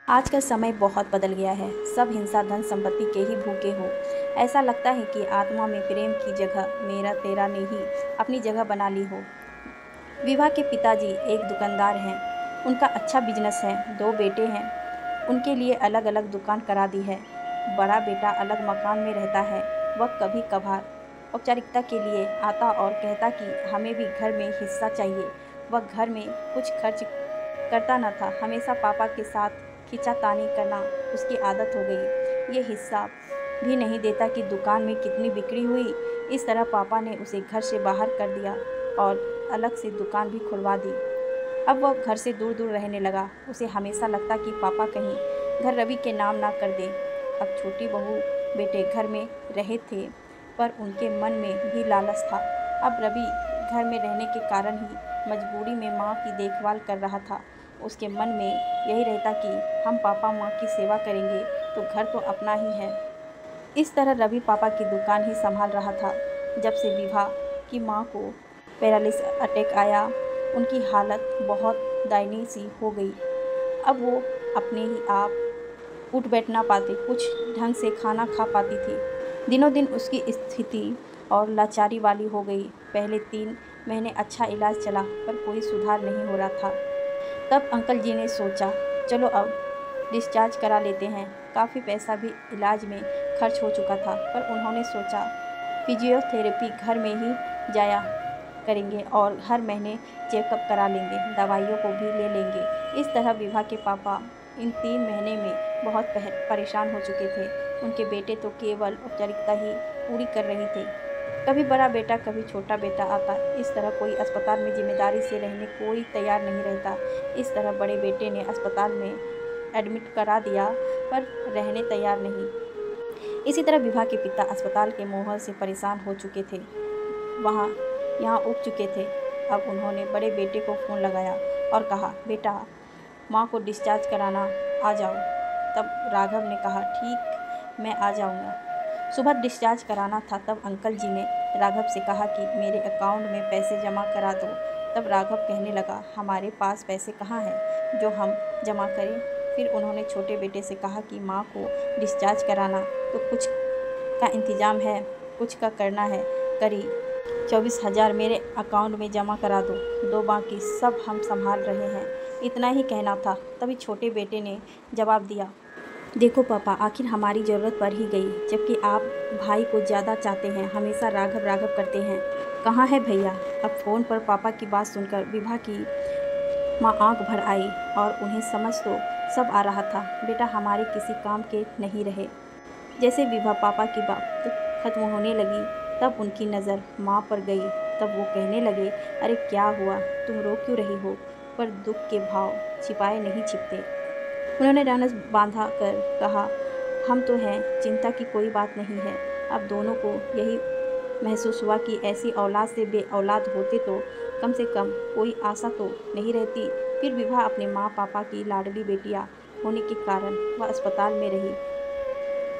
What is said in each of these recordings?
आज का समय बहुत बदल गया है। सब हिंसा धन संपत्ति के ही भूखे हो। ऐसा लगता है कि आत्मा में प्रेम की जगह मेरा तेरा ने ही अपनी जगह बना ली हो। विभा के पिताजी एक दुकानदार हैं। उनका अच्छा बिजनेस है। 2 बेटे हैं। उनके लिए अलग अलग दुकान करा दी है। बड़ा बेटा अलग मकान में रहता है। वह कभी कभार औपचारिकता के लिए आता और कहता कि हमें भी घर में हिस्सा चाहिए। वह घर में कुछ खर्च करता न था। हमेशा पापा के साथ खींचातानी करना उसकी आदत हो गई। ये हिस्सा भी नहीं देता कि दुकान में कितनी बिक्री हुई। इस तरह पापा ने उसे घर से बाहर कर दिया और अलग से दुकान भी खुलवा दी। अब वह घर से दूर दूर रहने लगा। उसे हमेशा लगता कि पापा कहीं घर रवि के नाम ना कर दे। अब छोटी बहू बेटे घर में रहे थे, पर उनके मन में भी लालच था। अब रवि घर में रहने के कारण ही मजबूरी में माँ की देखभाल कर रहा था। उसके मन में यही रहता कि हम पापा माँ की सेवा करेंगे तो घर तो अपना ही है। इस तरह रवि पापा की दुकान ही संभाल रहा था। जब से विभा की माँ को पैरालिसिस अटैक आया, उनकी हालत बहुत दयनीय सी हो गई। अब वो अपने ही आप उठ बैठ ना पाती, कुछ ढंग से खाना खा पाती थी। दिनों दिन उसकी स्थिति और लाचारी वाली हो गई। पहले 3 महीने अच्छा इलाज चला, पर कोई सुधार नहीं हो रहा था। तब अंकल जी ने सोचा, चलो अब डिस्चार्ज करा लेते हैं। काफ़ी पैसा भी इलाज में खर्च हो चुका था, पर उन्होंने सोचा फिजियोथेरेपी घर में ही जाया करेंगे और हर महीने चेकअप करा लेंगे, दवाइयों को भी ले लेंगे। इस तरह विभा के पापा इन 3 महीने में बहुत परेशान हो चुके थे। उनके बेटे तो केवल औपचारिकता ही पूरी कर रही थे। कभी बड़ा बेटा, कभी छोटा बेटा आता। इस तरह कोई अस्पताल में जिम्मेदारी से रहने कोई तैयार नहीं रहता। इस तरह बड़े बेटे ने अस्पताल में एडमिट करा दिया, पर रहने तैयार नहीं। इसी तरह विभा के पिता अस्पताल के मोह से परेशान हो चुके थे, वहाँ यहाँ उब चुके थे। अब उन्होंने बड़े बेटे को फ़ोन लगाया और कहा, बेटा माँ को डिस्चार्ज कराना आ जाओ। तब राघव ने कहा, ठीक, मैं आ जाऊँगा। सुबह डिस्चार्ज कराना था। तब अंकल जी ने राघव से कहा कि मेरे अकाउंट में पैसे जमा करा दो। तब राघव कहने लगा, हमारे पास पैसे कहाँ हैं जो हम जमा करें। फिर उन्होंने छोटे बेटे से कहा कि माँ को डिस्चार्ज कराना तो कुछ का इंतज़ाम है, कुछ का करना है, करीब 24,000 मेरे अकाउंट में जमा करा दो। 2 बाकी सब हम संभाल रहे हैं। इतना ही कहना था। तभी छोटे बेटे ने जवाब दिया, देखो पापा, आखिर हमारी ज़रूरत पड़ ही गई, जबकि आप भाई को ज़्यादा चाहते हैं, हमेशा राघव राघव करते हैं। कहाँ है भैया। अब फ़ोन पर पापा की बात सुनकर विभा की माँ आंख भर आई और उन्हें समझ तो सब आ रहा था। बेटा हमारे किसी काम के नहीं रहे। जैसे विभा पापा की बात खत्म होने लगी, तब उनकी नज़र माँ पर गई। तब वो कहने लगे, अरे क्या हुआ, तुम रो क्यों रही हो। पर दुख के भाव छिपाए नहीं छिपते। उन्होंने डांस बांधा कर कहा, हम तो हैं, चिंता की कोई बात नहीं है। अब दोनों को यही महसूस हुआ कि ऐसी औलाद से बे औलाद होते तो कम से कम कोई आशा तो नहीं रहती। फिर विभा अपने माँ पापा की लाडली बेटियाँ होने के कारण वह अस्पताल में रही।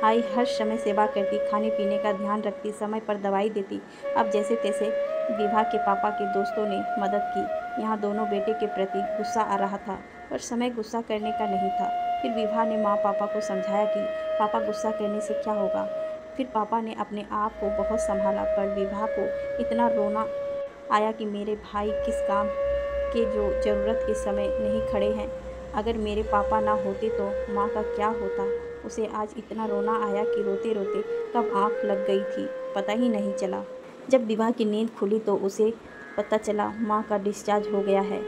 आई हर समय सेवा करती, खाने पीने का ध्यान रखती, समय पर दवाई देती। अब जैसे तैसे विभा के पापा के दोस्तों ने मदद की। यहाँ दोनों बेटे के प्रति गुस्सा आ रहा था, पर समय गुस्सा करने का नहीं था। फिर विभा ने माँ पापा को समझाया कि पापा गुस्सा करने से क्या होगा। फिर पापा ने अपने आप को बहुत संभाला, पर विभा को इतना रोना आया कि मेरे भाई किस काम के जो ज़रूरत के समय नहीं खड़े हैं। अगर मेरे पापा ना होते तो माँ का क्या होता। उसे आज इतना रोना आया कि रोते रोते कब आँख लग गई थी पता ही नहीं चला। जब विभा की नींद खुली तो उसे पता चला माँ का डिस्चार्ज हो गया है।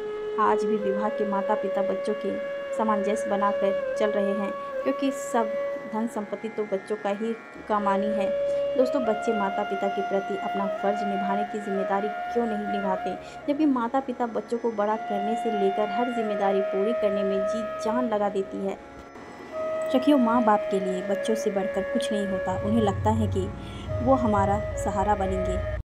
आज भी विभा के माता पिता बच्चों के सामंजस्य बनाकर चल रहे हैं, क्योंकि सब धन संपत्ति तो बच्चों का ही कमानी है। दोस्तों, बच्चे माता पिता के प्रति अपना फ़र्ज निभाने की जिम्मेदारी क्यों नहीं निभाते, जबकि माता पिता बच्चों को बड़ा करने से लेकर हर जिम्मेदारी पूरी करने में जी जान लगा देती है। सखियों, माँ बाप के लिए बच्चों से बढ़कर कुछ नहीं होता। उन्हें लगता है कि वो हमारा सहारा बनेंगे,